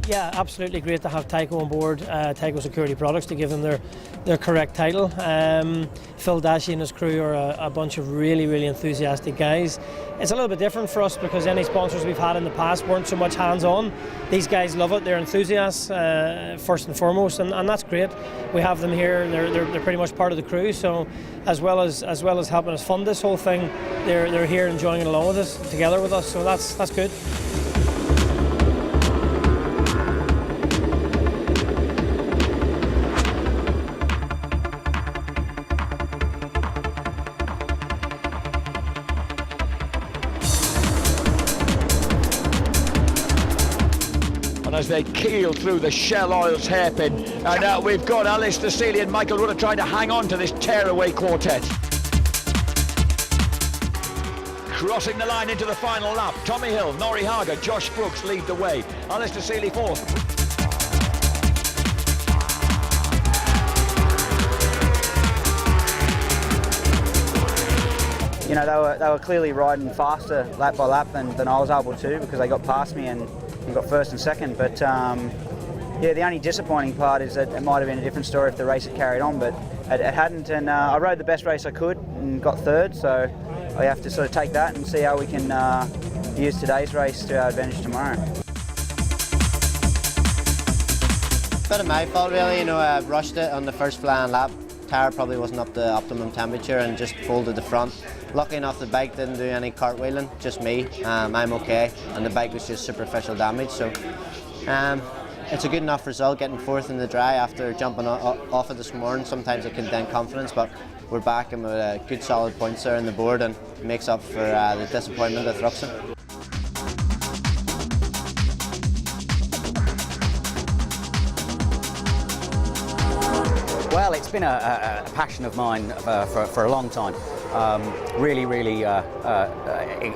Yeah, absolutely great to have Tyco on board, Tyco Security Products, to give them their correct title. Phil Dashy and his crew are a bunch of really enthusiastic guys. It's a little bit different for us because any sponsors we've had in the past weren't so much hands-on. These guys love it, they're enthusiasts first and foremost, and that's great. We have them here, they're pretty much part of the crew, so as well as helping us fund this whole thing, they're here enjoying it along with us, together with us, so that's good. As they keel through the Shell Oils hairpin, and we've got Alastair, Seeley and Michael Rudder trying to hang on to this tearaway quartet. Crossing the line into the final lap, Tommy Hill, Norrie Harger, Josh Brookes lead the way. Alastair, Seeley fourth. You know, they were clearly riding faster lap by lap than I was able to, because they got past me and got first and second. But yeah, the only disappointing part is that it might have been a different story if the race had carried on, but it hadn't. And I rode the best race I could and got third, so I have to sort of take that and see how we can use today's race to our advantage tomorrow. Bit of my fault really, you know, I rushed it on the first flying lap. Tyre probably wasn't up to optimum temperature and just folded the front. Lucky enough the bike didn't do any cartwheeling, just me. I'm okay, and the bike was just superficial damage, so it's a good enough result getting fourth in the dry after jumping off it this morning. Sometimes it can dent confidence, but we're back and with a good solid points there on the board, and makes up for the disappointment at Ruxton. Well, it's been a passion of mine for a long time. Really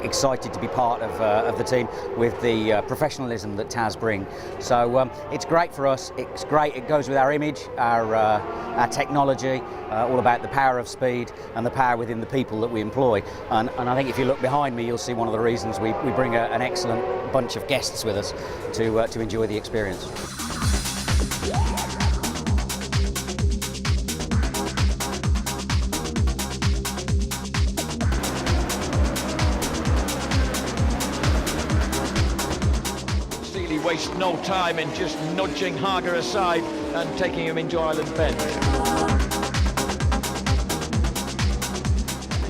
excited to be part of the team with the professionalism that Taz bring. So it's great for us. It's great. It goes with our image, our technology, all about the power of speed and the power within the people that we employ. And I think if you look behind me, you'll see one of the reasons we bring an excellent bunch of guests with us to enjoy the experience. Waste no time in just nudging Harger aside and taking him into Island Bend.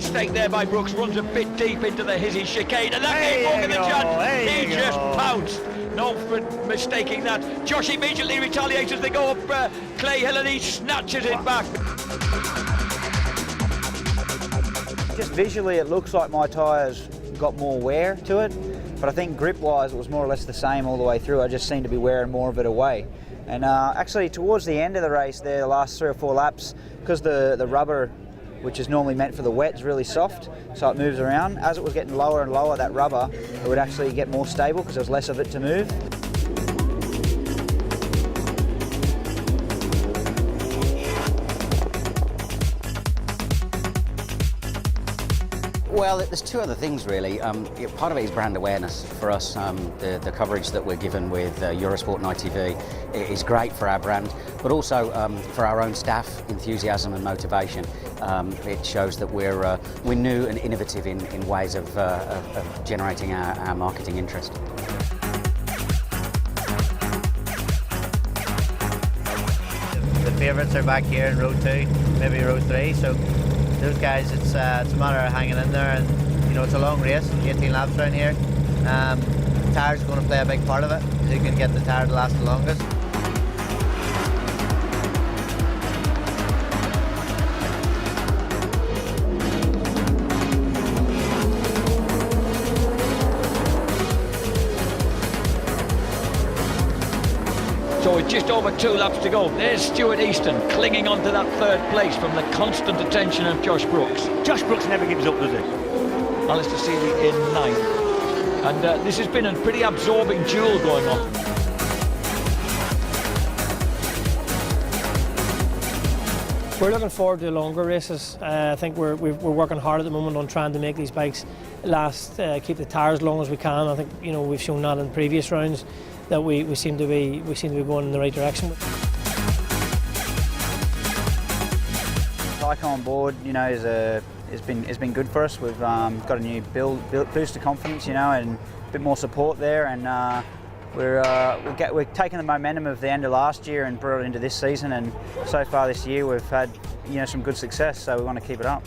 Stake there by Brookes, runs a bit deep into the hizzy chicane, and that gave Morgan the chance. He just pounced. No mistaking that. Josh immediately retaliates as they go up Clay Hill, and he snatches it back. Just visually it looks like my tyres got more wear to it, but I think grip-wise it was more or less the same all the way through. I just seemed to be wearing more of it away. And actually towards the end of the race there, the last 3 or 4 laps, because the rubber, which is normally meant for the wet, is really soft, so it moves around. As it was getting lower and lower, that rubber, it would actually get more stable because there's less of it to move. Well, there's 2 other things really. Part of it is brand awareness for us. The coverage that we're given with Eurosport and ITV is great for our brand, but also for our own staff, enthusiasm and motivation. It shows that we're new and innovative in ways of generating our marketing interest. The favourites are back here in row 2, maybe row 3, so those guys, it's a matter of hanging in there, and you know, it's a long race, 18 laps around here. Tyres going to play a big part of it. Who can get the tyre to last the longest? So with just over 2 laps to go, there's Stuart Easton clinging on to that 3rd place from the constant attention of Josh Brookes. Josh Brookes never gives up, does he? Alastair Seeley in 9th. And this has been a pretty absorbing duel going on. We're looking forward to longer races. I think we're working hard at the moment on trying to make these bikes last, keep the tyres as long as we can. I think we've shown that in previous rounds that we seem to be going in the right direction. Tyco on board, has been good for us. We've got a new boost of confidence, and a bit more support there, and we're taking the momentum of the end of last year and brought it into this season. And so far this year, we've had some good success. So we want to keep it up.